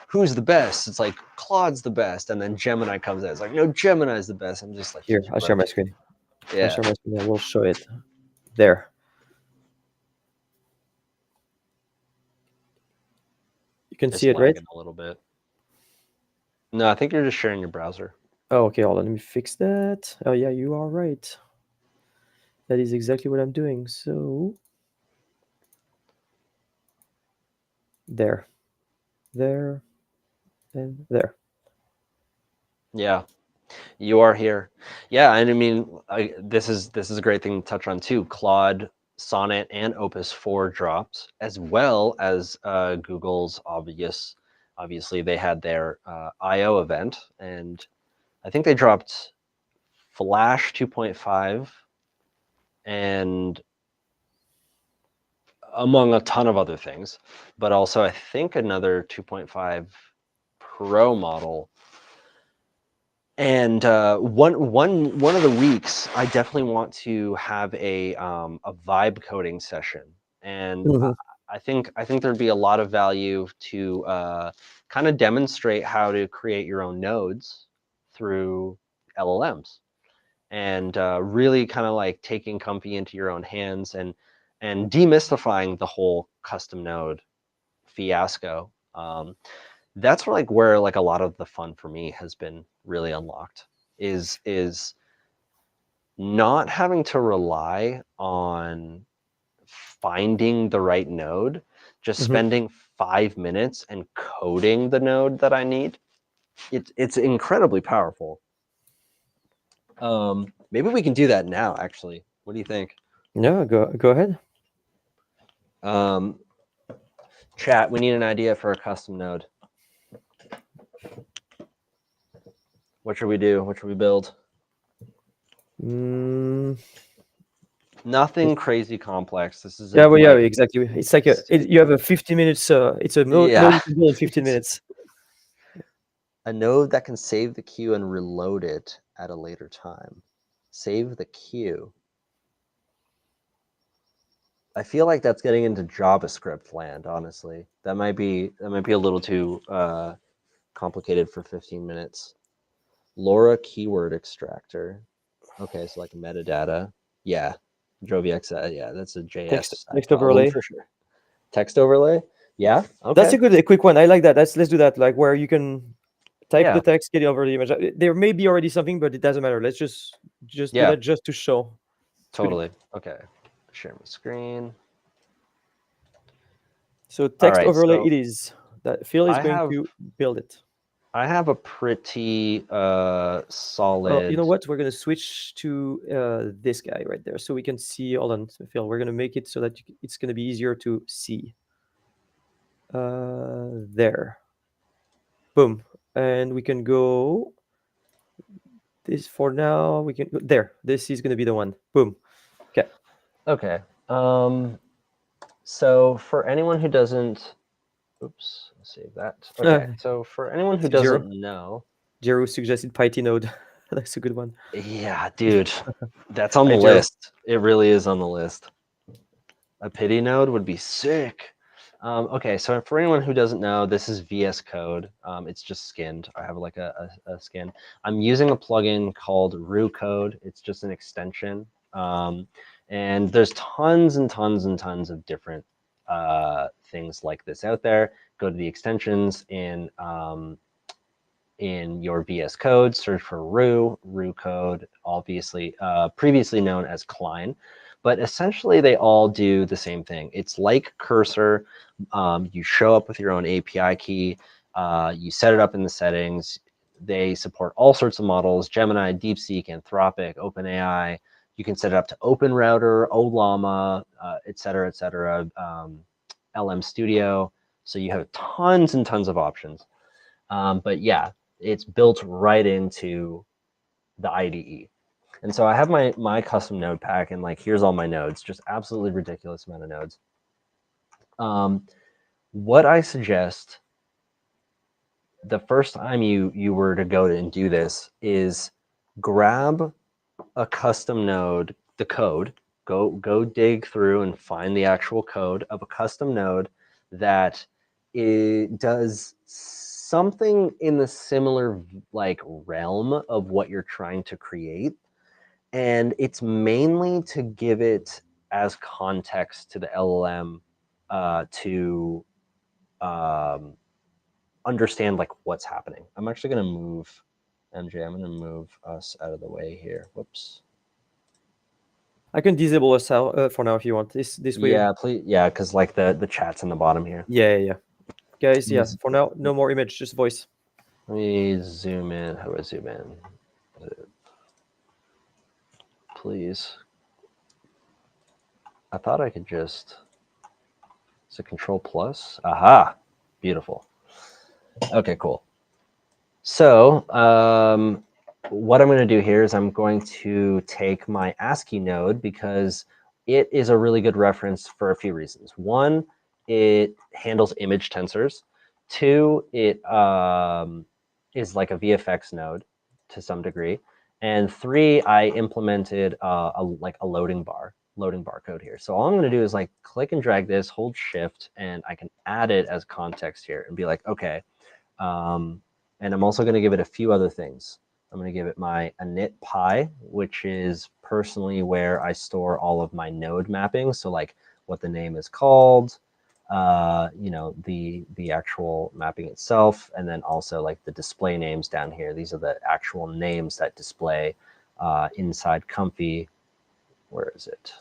who's the best? It's like Claude's the best, and then Gemini comes out. It's like, no, Gemini's the best. I'm just like, here, I'll share my screen. I'll yeah, share my screen. I will show it. There. You can it's see it, right? lagging a little bit. No, I think you're just sharing your browser. Oh, okay, hold on. Let me fix that. Oh, yeah, you are right. That is exactly what I'm doing. So, there, there, and there. Yeah, you are here. Yeah, and I mean, this is a great thing to touch on too. Claude, Sonnet, and Opus 4 dropped, as well as Google's obviously they had their I/O event, and I think they dropped Flash 2.5 and among a ton of other things, but also I think another 2.5 Pro model. And one of the weeks, I definitely want to have a vibe coding session, and Mhm. I think there'd be a lot of value to kind of demonstrate how to create your own nodes through LLMs, and really kind of like taking Comfy into your own hands and demystifying the whole custom node fiasco. That's where like a lot of the fun for me has been really unlocked is not having to rely on finding the right node, just Mhm. spending 5 minutes and coding the node that I need. It's incredibly powerful. Maybe we can do that now. Actually, what do you think? Yeah, go ahead. Um, Chat. We need an idea for a custom node. What should we do? What should we build? Mm, Nothing crazy complex. This is a yeah, well, yeah, light, exactly. It's like you have super. a 15 minutes. It's a node Yeah, you can build in 15 minutes. a node that can save the queue and reload it at a later time. Save the queue. I feel like that's getting into JavaScript land. Honestly, that might be a little too complicated for 15 minutes. Lora keyword extractor. Okay, so like metadata. Yeah, Joviex. Yeah, that's a JS Text problem overlay. for sure. Text overlay. Yeah. That's Okay. a quick one. I like that. Let's do that. Like where you can type the Yeah. text, get it over the image. There may be already something, but it doesn't matter. Let's just do Yeah. that just to show. It's good. Totally. Okay. Share my screen. So All text right. overlay So it is. That Phil is I going have to build it. I have a pretty Well, you know solid. what? We're gonna switch to this guy right there, so we can see. Hold on, Phil. We're gonna make it so that it's gonna be easier to see. There. Boom. And we can go this for now. We can go there. This is gonna be the one. Boom. Okay. Okay. So for anyone who doesn't, oops, save that. Okay, so for anyone who Zero. doesn't know, Jero suggested Python node. That's a good one. yeah, dude, that's on Hi, the Jero. list. It really is on the list. A pity node would be sick. Okay, so for anyone who doesn't know, this is VS Code. It's just skinned. I have like a skin. I'm using a plugin called Rue Code. It's just an extension. And there's tons and tons and tons of different things like this out there. Go to the extensions in your VS Code, search for Rue Code, obviously previously known as Klein, but essentially they all do the same thing. It's like Cursor. You show up with your own API key, you set it up in the settings. They support all sorts of models: Gemini, DeepSeek, Anthropic, OpenAI. You can set it up to OpenRouter, Ollama, et cetera, LM Studio. So you have tons and tons of options. But yeah, it's built right into the IDE. And so I have my custom node pack, and like here's all my nodes, just absolutely ridiculous amount of nodes. What I suggest the first time you were to go and do this is grab a custom node, the code, go dig through and find the actual code of a custom node that it does something in the similar like realm of what you're trying to create, and it's mainly to give it as context to the LLM to understand like what's happening. I'm actually going to move MJ. I'm going to move us out of the way here. Whoops. I can disable us for now if you want. This way. Yeah, please. Yeah, because like the chat's in the bottom here. Yeah. Guys, yeah. Please. For now, no more image, just voice. Let me zoom in. How do I zoom in? Please. I thought I could just. Is it Control Plus? Aha! Beautiful. Okay, cool. So what I'm going to do here is I'm going to take my ASCII node because it is a really good reference for a few reasons. One, it handles image tensors. Two, it is like a VFX node to some degree. And three, I implemented like a loading bar code here. So all I'm going to do is like click and drag this, hold shift, and I can add it as context here and be like, okay. And I'm also going to give it a few other things. I'm going to give it my init pi, which is personally where I store all of my node mappings. So like what the name is called, the actual mapping itself, and then also like the display names down here. These are the actual names that display inside Comfy. Where is it?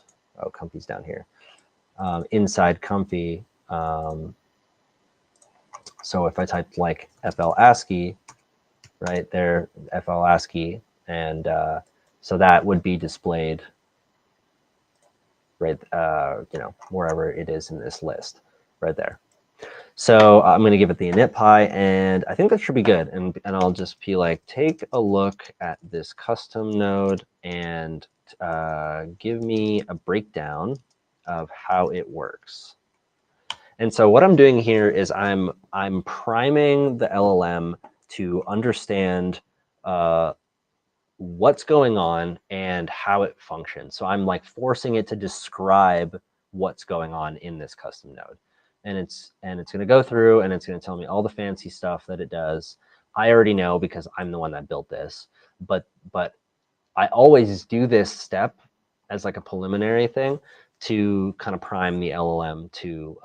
Oh, Comfy's down here. Inside Comfy. So if I type like FL ASCII, right there, FL ASCII, and so that would be displayed right, wherever it is in this list, right there. So I'm going to give it the init pi, and I think that should be good. And I'll just be like, take a look at this custom node and give me a breakdown of how it works. And so what I'm doing here is I'm priming the LLM to understand what's going on and how it functions. So I'm like forcing it to describe what's going on in this custom node. And it's going to go through and it's going to tell me all the fancy stuff that it does. I already know because I'm the one that built this, but I always do this step as like a preliminary thing to kind of prime the LLM to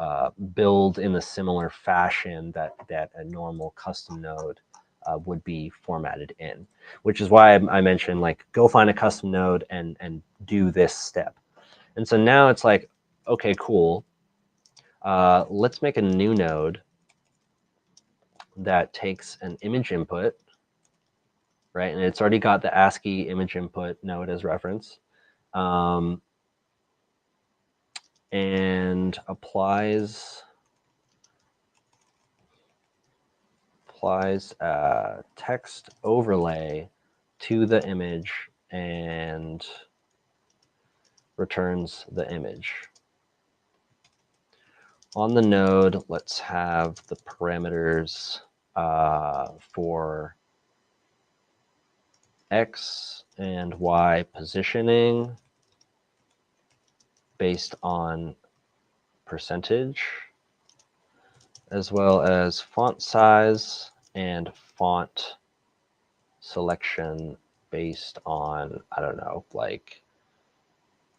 build in the similar fashion that a normal custom node would be formatted in, which is why I mentioned like go find a custom node and do this step. And so now it's like, okay, cool. Let's make a new node that takes an image input, right? And it's already got the ASCII image input node as reference. And applies text overlay to the image and returns the image. on the node, let's have the parameters for X and Y positioning based on percentage, as well as font size and font selection based on, I don't know, like,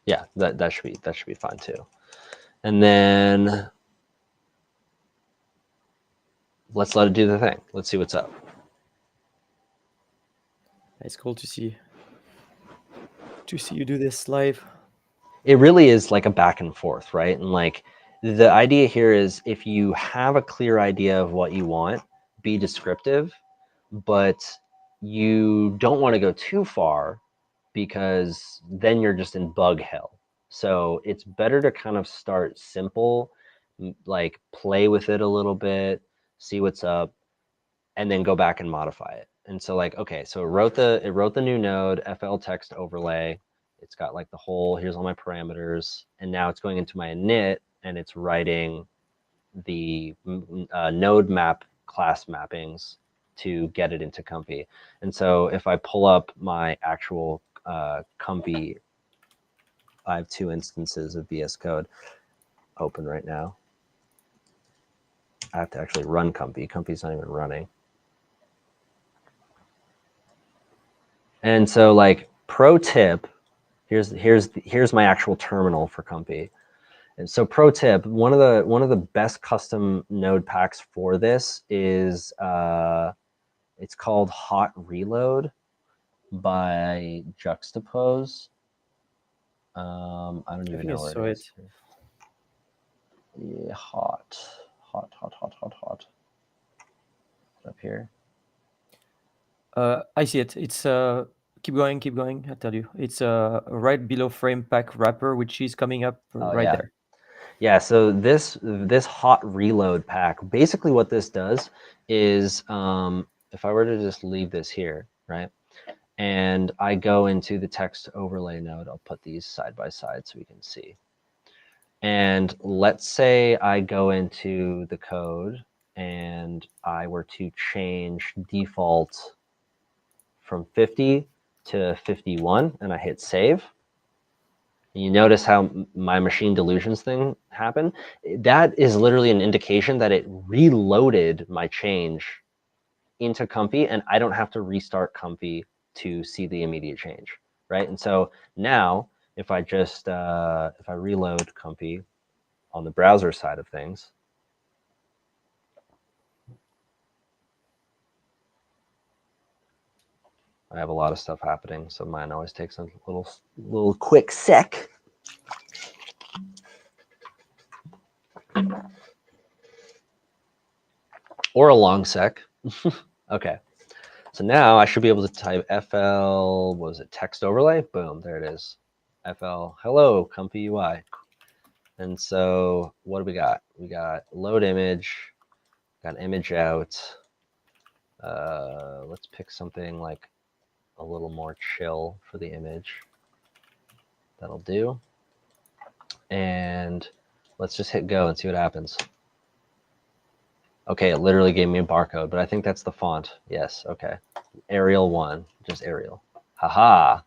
yeah, that should be fine too. And then let's let it do the thing. Let's see what's up. It's cool to see you do this live. It really is like a back and forth, right? And like the idea here is if you have a clear idea of what you want, be descriptive, but you don't want to go too far because then you're just in bug hell. So it's better to kind of start simple, like play with it a little bit, see what's up, and then go back and modify it. And so like, okay, so it wrote the new node, FL text overlay. It's got like the whole, here's all my parameters. And now it's going into my init and it's writing the node map class mappings to get it into Comfy. And so if I pull up my actual Comfy, I have 2 instances of VS Code open right now. I have to actually run Comfy. Comfy's not even running. And so like pro tip, here's my actual terminal for Comfy. And so pro tip, one of the best custom node packs for this is it's called Hot Reload by Juxtapose. I don't even know where it is. Yeah, hot. Up here. I see it. It's keep going. I tell you, it's right below frame pack wrapper, which is coming up right there. Yeah, so this hot reload pack, basically what this does is, if I were to just leave this here, right, and I go into the text overlay node, I'll put these side by side so we can see. And let's say I go into the code and I were to change default from 50 to 51 and I hit save. You notice how my machine delusions thing happened? That is literally an indication that it reloaded my change into Comfy and I don't have to restart Comfy to see the immediate change, right? And so now if I just, if I reload Comfy on the browser side of things, I have a lot of stuff happening, so mine always takes a little quick sec. Or a long sec. Okay. So now I should be able to type FL, what was it, text overlay? Boom, there it is. FL, hello, ComfyUI. And so what do we got? We got load image, got image out. Let's pick something like a little more chill for the image. That'll do. And let's just hit go and see what happens. Okay, it literally gave me a barcode, but I think that's the font. Yes, okay. Arial 1, just Arial. Haha.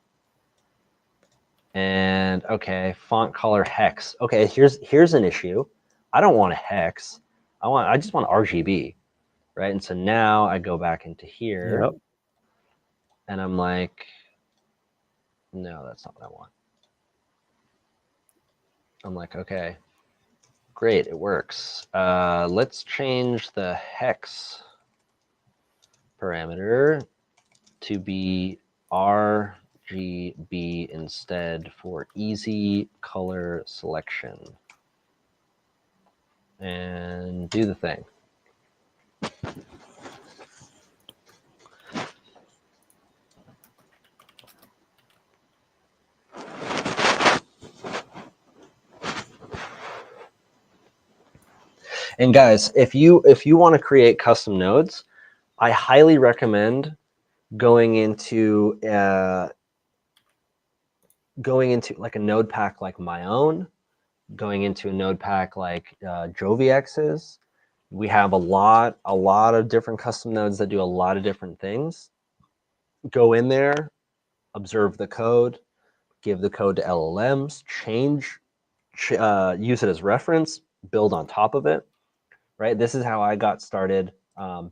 And okay, font color hex. Okay, here's an issue. I don't want a hex. I just want RGB, right? And so now I go back into here, yep. and I'm like, no, that's not what I want. I'm like, okay, great, it works. Let's change the hex parameter to be RGB instead for easy color selection. And do the thing. And guys, if you want to create custom nodes, I highly recommend going into like a node pack like my own, going into a node pack like JoviX is, we have a lot of different custom nodes that do a lot of different things. Go in there, observe the code, give the code to LLMs, use it as reference, build on top of it, right? This is how I got started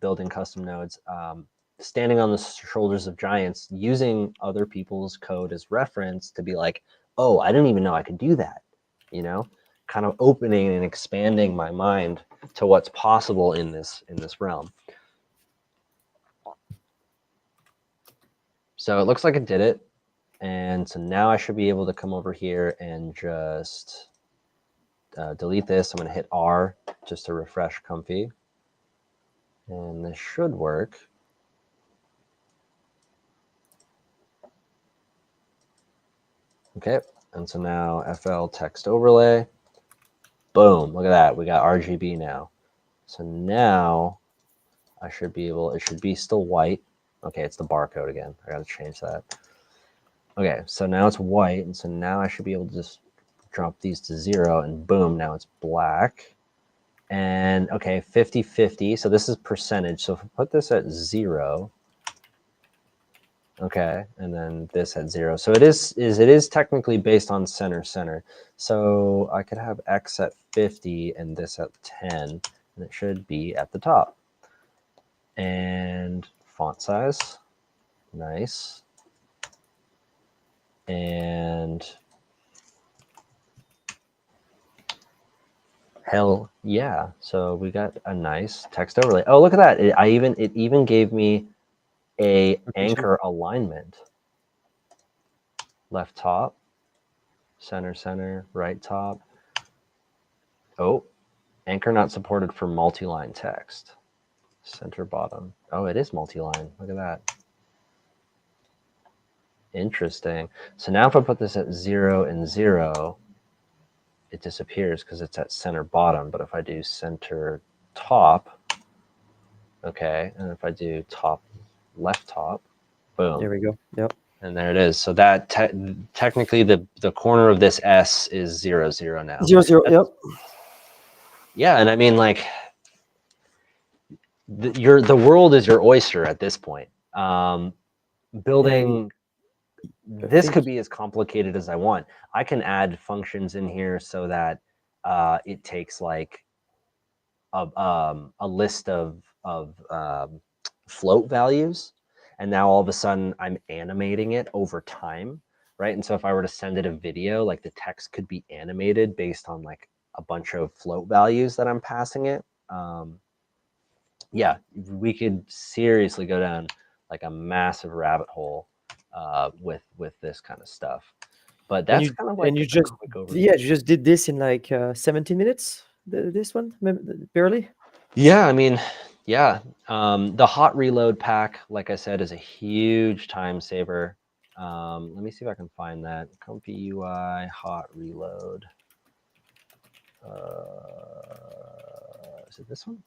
building custom nodes, standing on the shoulders of giants, using other people's code as reference to be like, oh, I didn't even know I could do that, you know, kind of opening and expanding my mind to what's possible in this realm. So it looks like it did it. And so now I should be able to come over here and just delete this. I'm going to hit R just to refresh Comfy. And this should work. Okay, and so now FL text overlay. Boom, look at that. We got RGB now. So now I should be able, it should be still white. Okay, it's the barcode again. I got to change that. Okay, so now it's white, and so now I should be able to just drop these to 0, and boom, now it's black. And okay, 50-50, so this is percentage. So if I put this at 0, okay, and then this at 0. So it is technically based on center. So I could have X at 50 and this at 10, and it should be at the top. And font size, nice. And hell yeah. So we got a nice text overlay. Oh, look at that. It even gave me a anchor alignment. Left top, center, right top. Oh, anchor not supported for multi-line text. Center bottom. Oh, it is multi-line. Look at that. Interesting. So now if I put this at 0 and 0, it disappears because it's at center bottom. But if I do center top, okay, and if I do top left top, boom. There we go. Yep. And there it is. So that technically the corner of this S is 0, 0 now. 0, 0. Yep. Yeah, and I mean, like, the world is your oyster at this point. Building this could be as complicated as I want. I can add functions in here so that it takes like a list of float values, and now all of a sudden I'm animating it over time, right? And so if I were to send it a video, like the text could be animated based on like a bunch of float values that I'm passing it. Yeah, we could seriously go down like a massive rabbit hole with this kind of stuff. But that's kind of like you just you just did this in like 17 minutes. This one barely. Yeah, I mean, yeah. The hot reload pack, like I said, is a huge time saver. Let me see if I can find that. ComfyUI hot reload. Is it this one?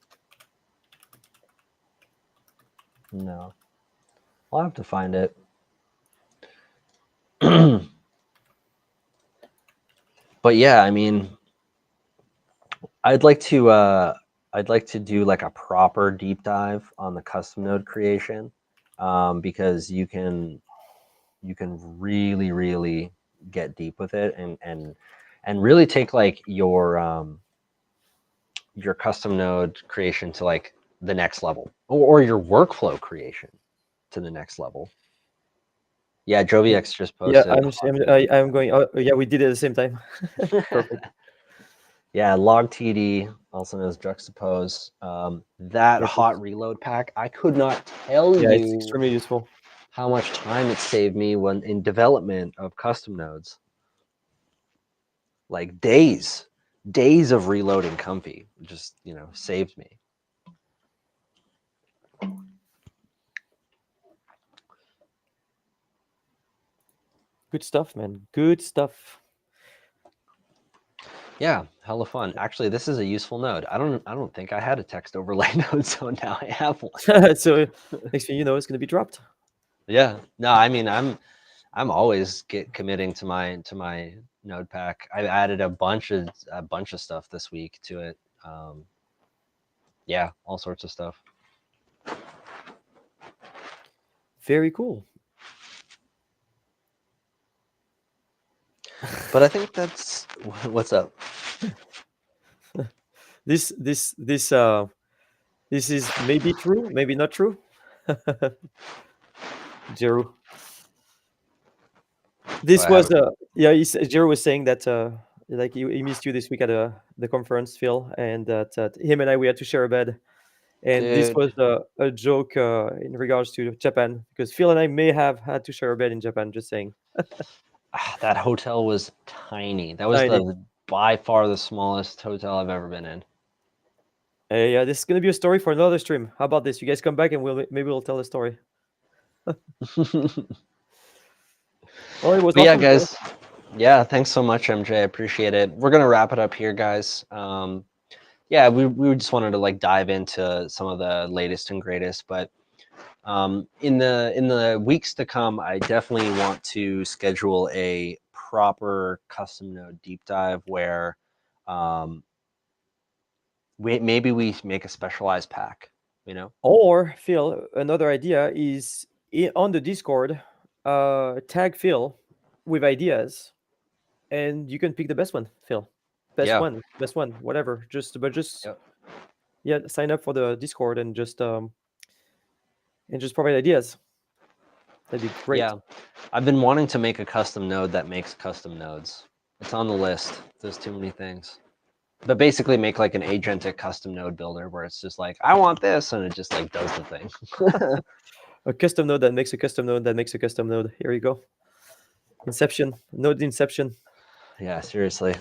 No. I'll have to find it. But yeah, I mean, I'd like to do like a proper deep dive on the custom node creation, because you can really get deep with it and really take like your custom node creation to like the next level, or your workflow creation to the next level. Yeah, JoviX just posted. Yeah, I'm going. Oh, yeah, we did it at the same time. Perfect. Yeah, logtd, also known as juxtapose. That hot reload pack, I could not tell you. It's extremely useful. How much time it saved me when in development of custom nodes. Like days of reloading Comfy just, saved me. Good stuff, man. Good stuff. Yeah, hella fun. Actually, this is a useful node. I don't think I had a text overlay node, so now I have one. So next thing you know, it's going to be dropped. Yeah. No, I mean, I'm always committing to my node pack. I added a bunch of stuff this week to it. Yeah, all sorts of stuff. Very cool. But I think that's what's up. This is maybe true, maybe not true. Jeru. Oh, This I was haven't. yeah. Jeru was saying that like he missed you this week at the conference, Phil, and that him and I we had to share a bed. And this Dude, was a joke in regards to Japan, because Phil and I may have had to share a bed in Japan. Just saying. that hotel was tiny. That was Tiny. the by far the smallest hotel I've ever been in. Hey, yeah, this is gonna be a story for another stream. How about this? You guys come back and maybe we'll tell a story. Well, it was But yeah, awesome, Phil. guys. Yeah, thanks so much, MJ. I appreciate it. We're gonna wrap it up here, guys. Yeah, we just wanted to like dive into some of the latest and greatest, but in the weeks to come, I definitely want to schedule a proper custom node deep dive where um, maybe we make a specialized pack. You know? Or Phil, another idea is on the Discord, tag Phil with ideas, and you can pick the best one, Phil. Yeah. Best one, whatever. Just Yep. yeah, sign up for the Discord and just provide ideas. That'd be great. Yeah. I've been wanting to make a custom node that makes custom nodes. It's on the list. There's too many things. But basically make like an agentic custom node builder where it's just like, I want this, and it just like does the thing. A custom node that makes a custom node that makes a custom node. Here you go. Inception, node inception. Yeah, seriously.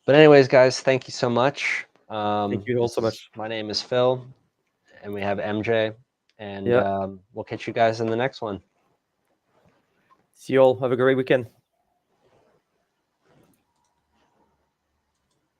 But anyways, guys, thank you so much. Thank you all so much. My name is Phil, and we have MJ, and Yeah. we'll catch you guys in the next one. See you all. Have a great weekend.